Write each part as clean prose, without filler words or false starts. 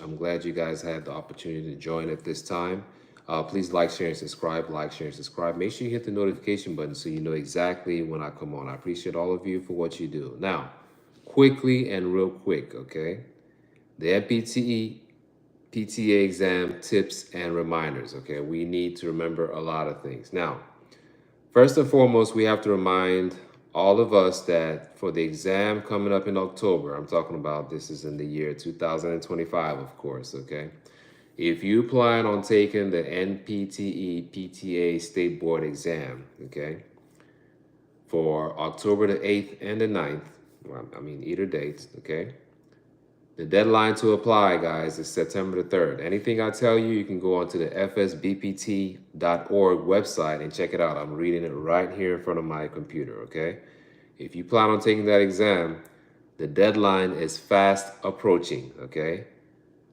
I'm glad you guys had the opportunity to join at this time. Please like, share, and subscribe. Like, share, and subscribe. Make sure you hit the notification button so you know exactly when I come on. I appreciate all of you for what you do. Now, quickly and real quick, okay? The NPTE PTA exam tips and reminders, okay? We need to remember a lot of things. Now, first and foremost, we have to remind all of us that for the exam coming up in October, I'm talking about this is in the year 2025, of course, okay? If you plan on taking the NPTE-pta State Board exam, okay, for October the 8th and the 9th, well, I mean, either dates, okay? The deadline to apply, guys, is September the 3rd. Anything I tell you, you can go onto the fsbpt.org website and check it out. I'm reading it right here in front of my computer, okay? If you plan on taking that exam, the deadline is fast approaching, okay?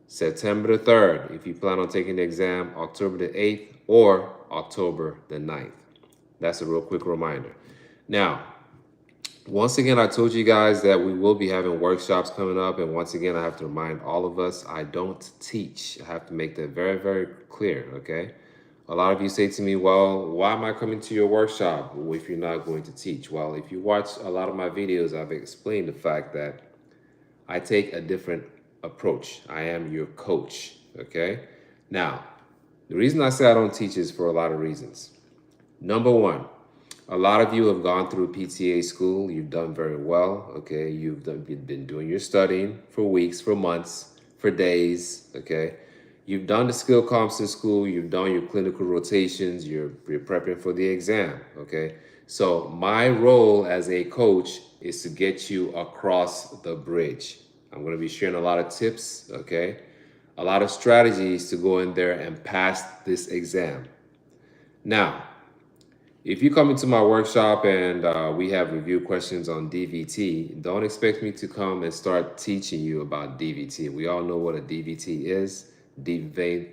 September the 3rd, if you plan on taking the exam, October the 8th or October the 9th. That's a real quick reminder. Now, once again, I told you guys that we will be having workshops coming up. And once again, I have to remind all of us, I don't teach. I have to make that very, very clear, okay? A lot of you say to me, well, why am I coming to your workshop if you're not going to teach? Well, if you watch a lot of my videos, I've explained the fact that I take a different approach. I am your coach, okay? Now, the reason I say I don't teach is for a lot of reasons. Number one, a lot of you have gone through PTA school. You've done very well, okay? You've been doing your studying for weeks, for months, for days, okay? You've done the skill comps in school. You've done your clinical rotations. You're prepping for the exam, okay? So my role as a coach is to get you across the bridge. I'm going to be sharing a lot of tips, okay? A lot of strategies to go in there and pass this exam. Now, if you come into my workshop and we have review questions on DVT, don't expect me to come and start teaching you about DVT. We all know what a DVT is, deep vein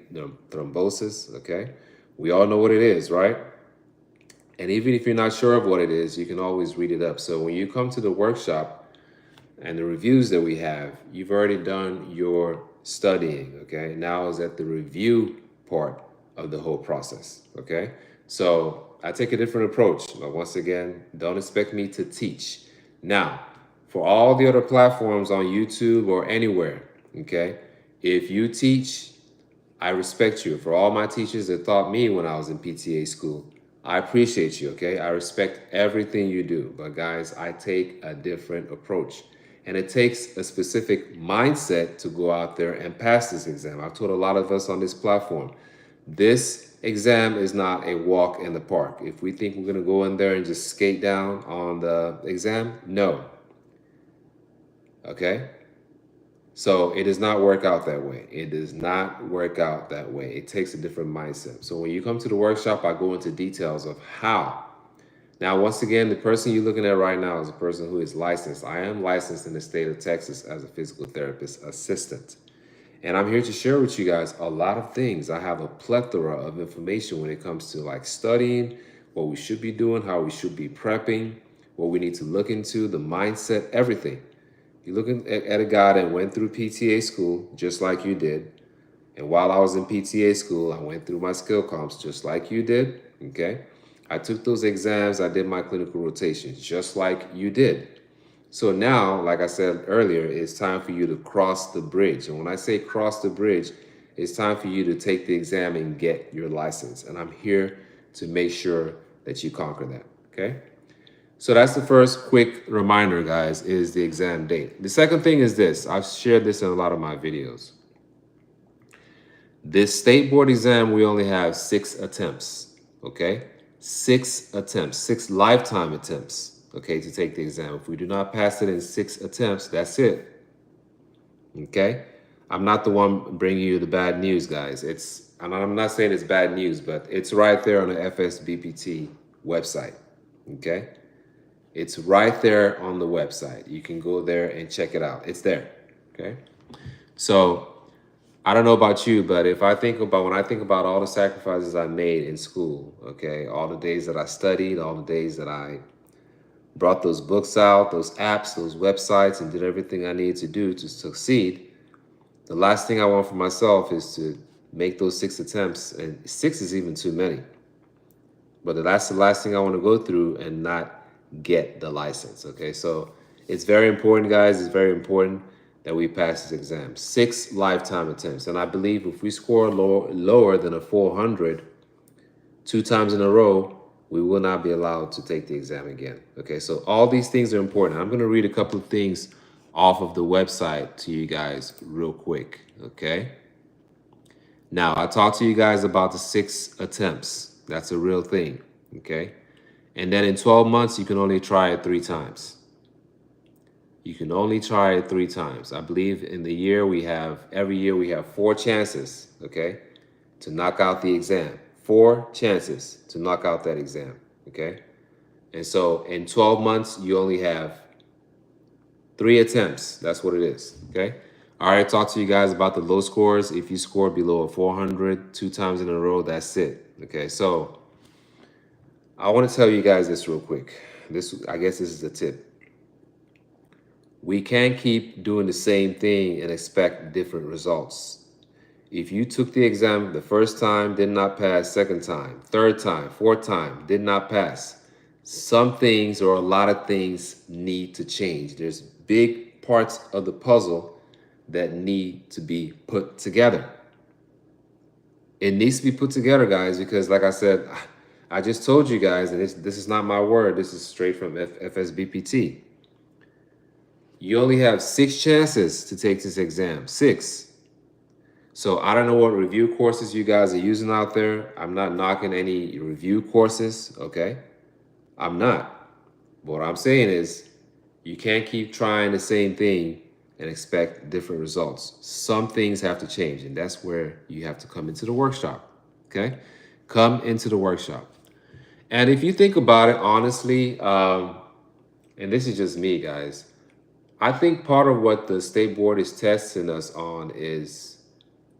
thrombosis, okay? We all know what it is, right? And even if you're not sure of what it is, you can always read it up. So when you come to the workshop and the reviews that we have, you've already done your studying, okay? Now is at the review part of the whole process, okay? So I take a different approach. But once again, don't expect me to teach. Now, for all the other platforms on YouTube or anywhere, okay, if you teach, I respect you. For all my teachers that taught me when I was in PTA school, I appreciate you, okay? I respect everything you do. But guys, I take a different approach. And it takes a specific mindset to go out there and pass this exam. I've told a lot of us on this platform, this exam is not a walk in the park. If we think we're going to go in there and just skate down on the exam, no. Okay? So it does not work out that way. It does not work out that way. It takes a different mindset. So when you come to the workshop, I go into details of how. Now, once again, the person you're looking at right now is a person who is licensed. I am licensed in the state of Texas as a physical therapist assistant. And I'm here to share with you guys a lot of things. I have a plethora of information when it comes to like studying, what we should be doing, how we should be prepping, what we need to look into, the mindset, everything. You're looking at a guy that went through PTA school just like you did. And while I was in PTA school, I went through my skill comps just like you did, okay? I took those exams, I did my clinical rotations just like you did. So now, like I said earlier, it's time for you to cross the bridge. And when I say cross the bridge, it's time for you to take the exam and get your license. And I'm here to make sure that you conquer that, okay? So that's the first quick reminder, guys, is the exam date. The second thing is this. I've shared this in a lot of my videos. This state board exam, we only have 6 attempts, okay? 6 attempts, 6 lifetime attempts, okay, to take the exam. If we do not pass it in 6 attempts, that's it, okay? I'm not the one bringing you the bad news, guys. I'm not saying it's bad news, but it's right there on the FSBPT website, okay? It's right there on the website. You can go there and check it out. It's there, okay? So I don't know about you, but when I think about all the sacrifices I made in school, okay, all the days that I studied, all the days that I brought those books out, those apps, those websites, and did everything I needed to do to succeed, The last thing I want for myself is to make those 6 attempts, and 6 is even too many. But that's the last thing I want to go through and not get the license. Okay, so it's very important, guys. It's very important that we pass this exam. 6 lifetime attempts, and I believe if we score lower than a 400 2 times in a row, we will not be allowed to take the exam again. Okay, so all these things are important. I'm going to read a couple of things off of the website to you guys real quick. Okay. Now, I talked to you guys about the 6 attempts. That's a real thing, okay? And then in 12 months, you can only try it 3 times. You can only try it 3 times. I believe in the year every year we have 4 chances, okay, to knock out the exam. 4 chances to knock out that exam, okay? And so in 12 months, you only have 3 attempts. That's what it is, okay? I already talked to you guys about the low scores. If you score below a 400 2 times in a row, that's it. Okay, so I want to tell you guys this real quick. I guess this is a tip. We can't keep doing the same thing and expect different results. If you took the exam the first time, did not pass, second time, third time, fourth time, did not pass, some things or a lot of things need to change. There's big parts of the puzzle that need to be put together. It needs to be put together, guys, because like I said, I just told you guys, and this is not my word, this is straight from FSBPT. You only have 6 chances to take this exam, 6. So I don't know what review courses you guys are using out there. I'm not knocking any review courses, okay? I'm not. But what I'm saying is you can't keep trying the same thing and expect different results. Some things have to change, and that's where you have to come into the workshop, okay? Come into the workshop. And if you think about it honestly, and this is just me, guys, I think part of what the state board is testing us on is,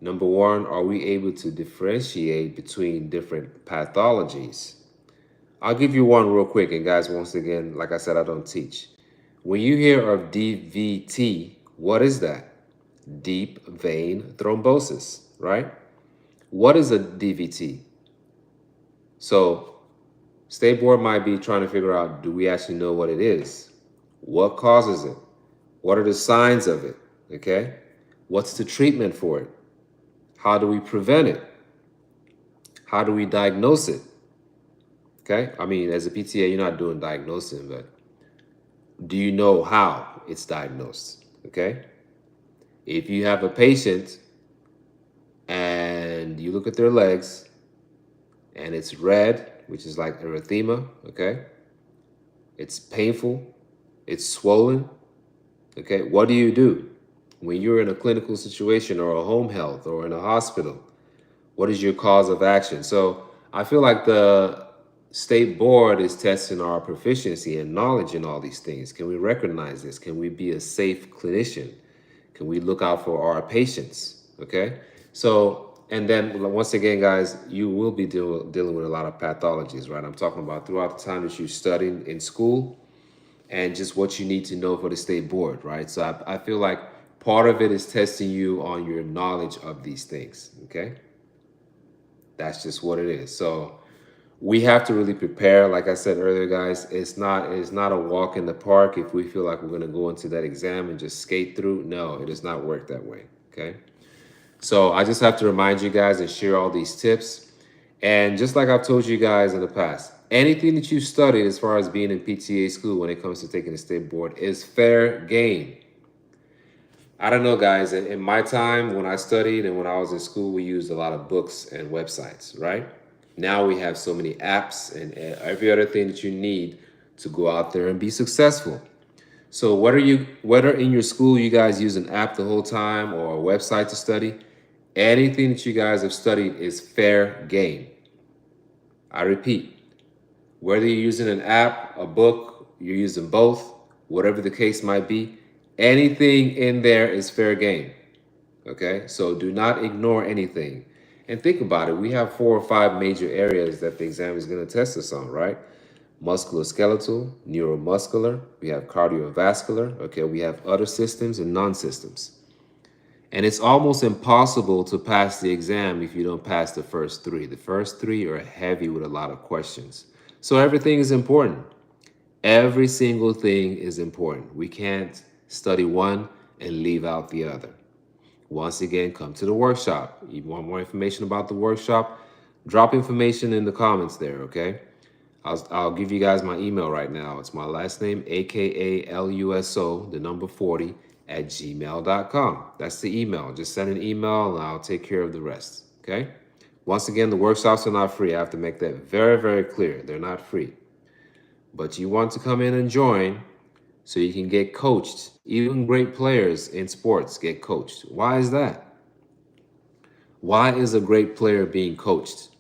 number one, are we able to differentiate between different pathologies? I'll give you one real quick, and guys, once again, like I said, I don't teach. When you hear of DVT, what is that? Deep vein thrombosis, right? What is a DVT? So state board might be trying to figure out, do we actually know what it is? What causes it? What are the signs of it? Okay? What's the treatment for it? How do we prevent it? How do we diagnose it? Okay? I mean, as a PTA, you're not doing diagnosing, but do you know how it's diagnosed? Okay? If you have a patient and you look at their legs and it's red, which is like erythema, okay? It's painful, it's swollen, okay? What do? When you're in a clinical situation or a home health or in a hospital, what is your cause of action? So I feel like the state board is testing our proficiency and knowledge in all these things. Can we recognize this? Can we be a safe clinician? Can we look out for our patients? Okay. So, and then once again, guys, you will be dealing with a lot of pathologies, right? I'm talking about throughout the time that you studied in school and just what you need to know for the state board, right? So I feel like part of it is testing you on your knowledge of these things. Okay. That's just what it is. So we have to really prepare. Like I said earlier, guys, it's not a walk in the park if we feel like we're going to go into that exam and just skate through. No, it does not work that way. Okay. So I just have to remind you guys and share all these tips. And just like I've told you guys in the past, anything that you studied as far as being in PTA school when it comes to taking the state board is fair game. I don't know, guys. In my time when I studied and when I was in school, we used a lot of books and websites, right? Now we have so many apps and every other thing that you need to go out there and be successful. So whether in your school you guys use an app the whole time or a website to study, anything that you guys have studied is fair game. I repeat, whether you're using an app, a book, you're using both, whatever the case might be, anything in there is fair game. Okay, so do not ignore anything. And think about it. We have 4 or 5 major areas that the exam is going to test us on, right? Musculoskeletal, neuromuscular, we have cardiovascular, okay, we have other systems and non-systems. And it's almost impossible to pass the exam if you don't pass the first three. The first three are heavy with a lot of questions. So everything is important. Every single thing is important. We can't study one and leave out the other. Once again, come to the workshop. You want more information about the workshop? Drop information in the comments there, okay? I'll give you guys my email right now. It's my last name, AKALUSO, the number 40, at gmail.com. That's the email. Just send an email and I'll take care of the rest, okay? Once again, the workshops are not free. I have to make that very, very clear. They're not free. But you want to come in and join so you can get coached. Even great players in sports get coached. Why is that? Why is a great player being coached?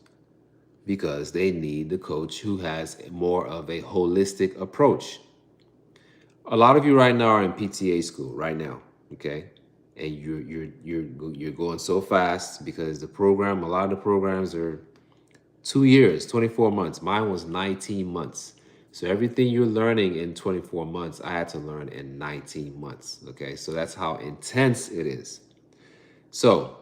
Because they need the coach who has more of a holistic approach. A lot of you right now are in PTA school right now, okay? And you're going so fast because the program, a lot of the programs are 2 years, 24 months. Mine was 19 months. So everything you're learning in 24 months, I had to learn in 19 months, okay? So that's how intense it is. So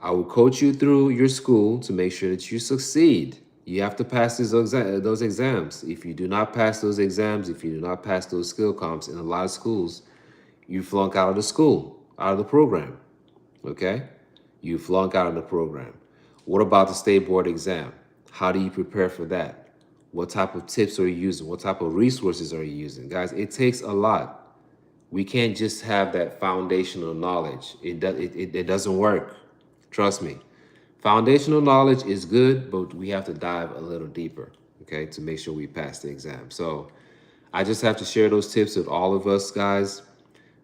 I will coach you through your school to make sure that you succeed. You have to pass those exams. If you do not pass those exams, if you do not pass those skill comps in a lot of schools, you flunk out of the school, out of the program, okay? You flunk out of the program. What about the state board exam? How do you prepare for that? What type of tips are you using? What type of resources are you using? Guys, it takes a lot. We can't just have that foundational knowledge. It doesn't work. Trust me. Foundational knowledge is good, but we have to dive a little deeper, okay, to make sure we pass the exam. So I just have to share those tips with all of us, guys.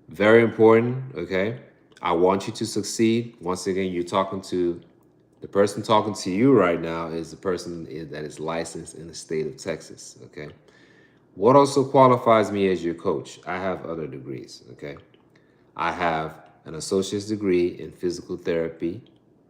Very important, okay? I want you to succeed. Once again, the person talking to you right now is the person that is licensed in the state of Texas, okay? What also qualifies me as your coach? I have other degrees, okay? I have an associate's degree in physical therapy.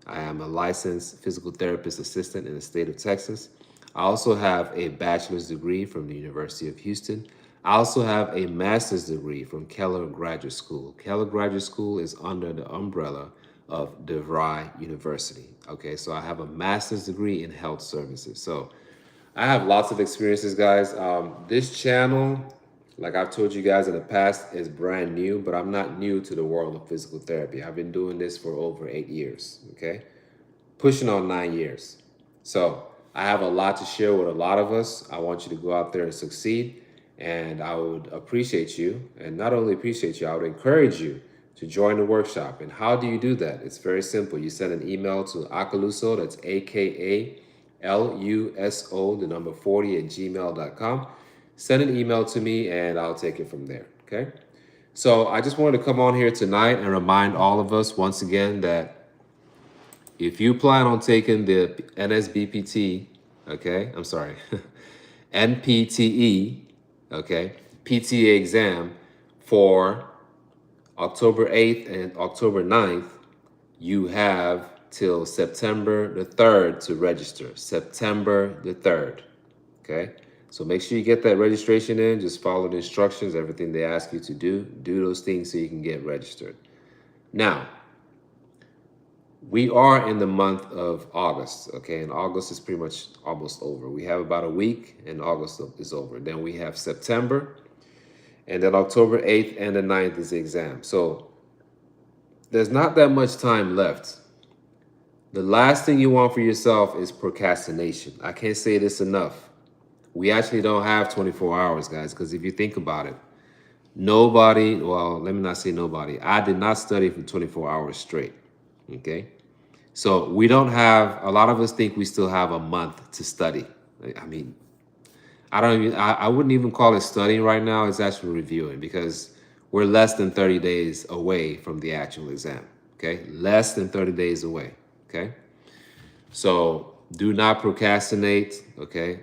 I am a licensed physical therapist assistant in the state of Texas. I also have a bachelor's degree from the University of Houston. I also have a master's degree from Keller Graduate School. Keller Graduate School is under the umbrella of DeVry University. Okay, so I have a master's degree in health services. So I have lots of experiences, guys. This channel, like I've told you guys in the past, is brand new, but I'm not new to the world of physical therapy. I've been doing this for over 8 years, okay? Pushing on 9 years. So I have a lot to share with a lot of us. I want you to go out there and succeed, and I would appreciate you, and not only appreciate you, I would encourage you to join the workshop. And how do you do that? It's very simple. You send an email to Akaluso, that's AKALUSO, the number 40 at gmail.com. Send an email to me and I'll take it from there, okay? So I just wanted to come on here tonight and remind all of us once again that if you plan on taking the NSBPT, okay, I'm sorry, NPTE, okay, PTA exam for October 8th and October 9th, you have till September the 3rd to register. September the 3rd, okay? So make sure you get that registration in. Just follow the instructions, everything they ask you to do. Do those things so you can get registered. Now, we are in the month of August, okay? And August is pretty much almost over. We have about a week and August is over. Then we have September, and then October 8th and the 9th is the exam. So there's not that much time left. The last thing you want for yourself is procrastination. I can't say this enough. We actually don't have 24 hours, guys, because if you think about it, nobody, well, let me not say nobody. I did not study for 24 hours straight, okay? So we don't have, a lot of us think we still have a month to study. I mean, I wouldn't even call it studying right now. It's actually reviewing because we're less than 30 days away from the actual exam, okay? Less than 30 days away, okay? So do not procrastinate, okay?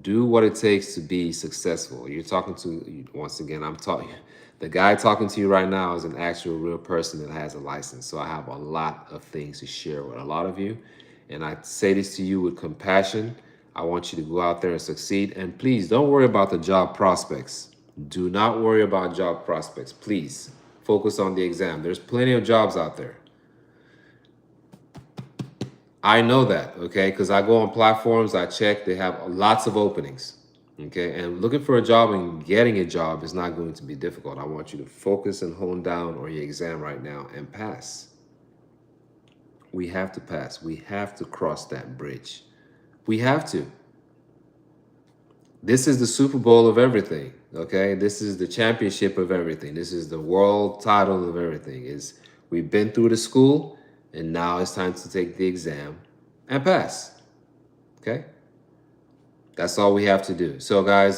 Do what it takes to be successful. You're talking to, once again, the guy talking to you right now is an actual real person that has a license. So I have a lot of things to share with a lot of you. And I say this to you with compassion. I want you to go out there and succeed. And please don't worry about the job prospects. Do not worry about job prospects. Please focus on the exam. There's plenty of jobs out there. I know that, okay, because I go on platforms, I check, they have lots of openings, okay, and looking for a job and getting a job is not going to be difficult. I want you to focus and hone down on your exam right now and pass. We have to pass. We have to cross that bridge. We have to. This is the Super Bowl of everything, okay? This is the championship of everything. This is the world title of everything. We've been through the school, and now it's time to take the exam and pass, okay? That's all we have to do. So guys,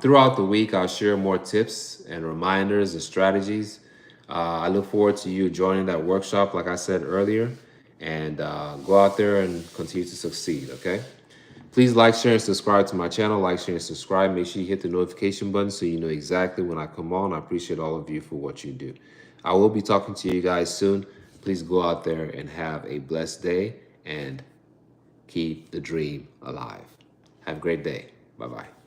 throughout the week, I'll share more tips and reminders and strategies. I look forward to you joining that workshop, like I said earlier, and go out there and continue to succeed, okay? Please like, share, and subscribe to my channel. Like, share, and subscribe. Make sure you hit the notification button so you know exactly when I come on. I appreciate all of you for what you do. I will be talking to you guys soon. Please go out there and have a blessed day and keep the dream alive. Have a great day. Bye-bye.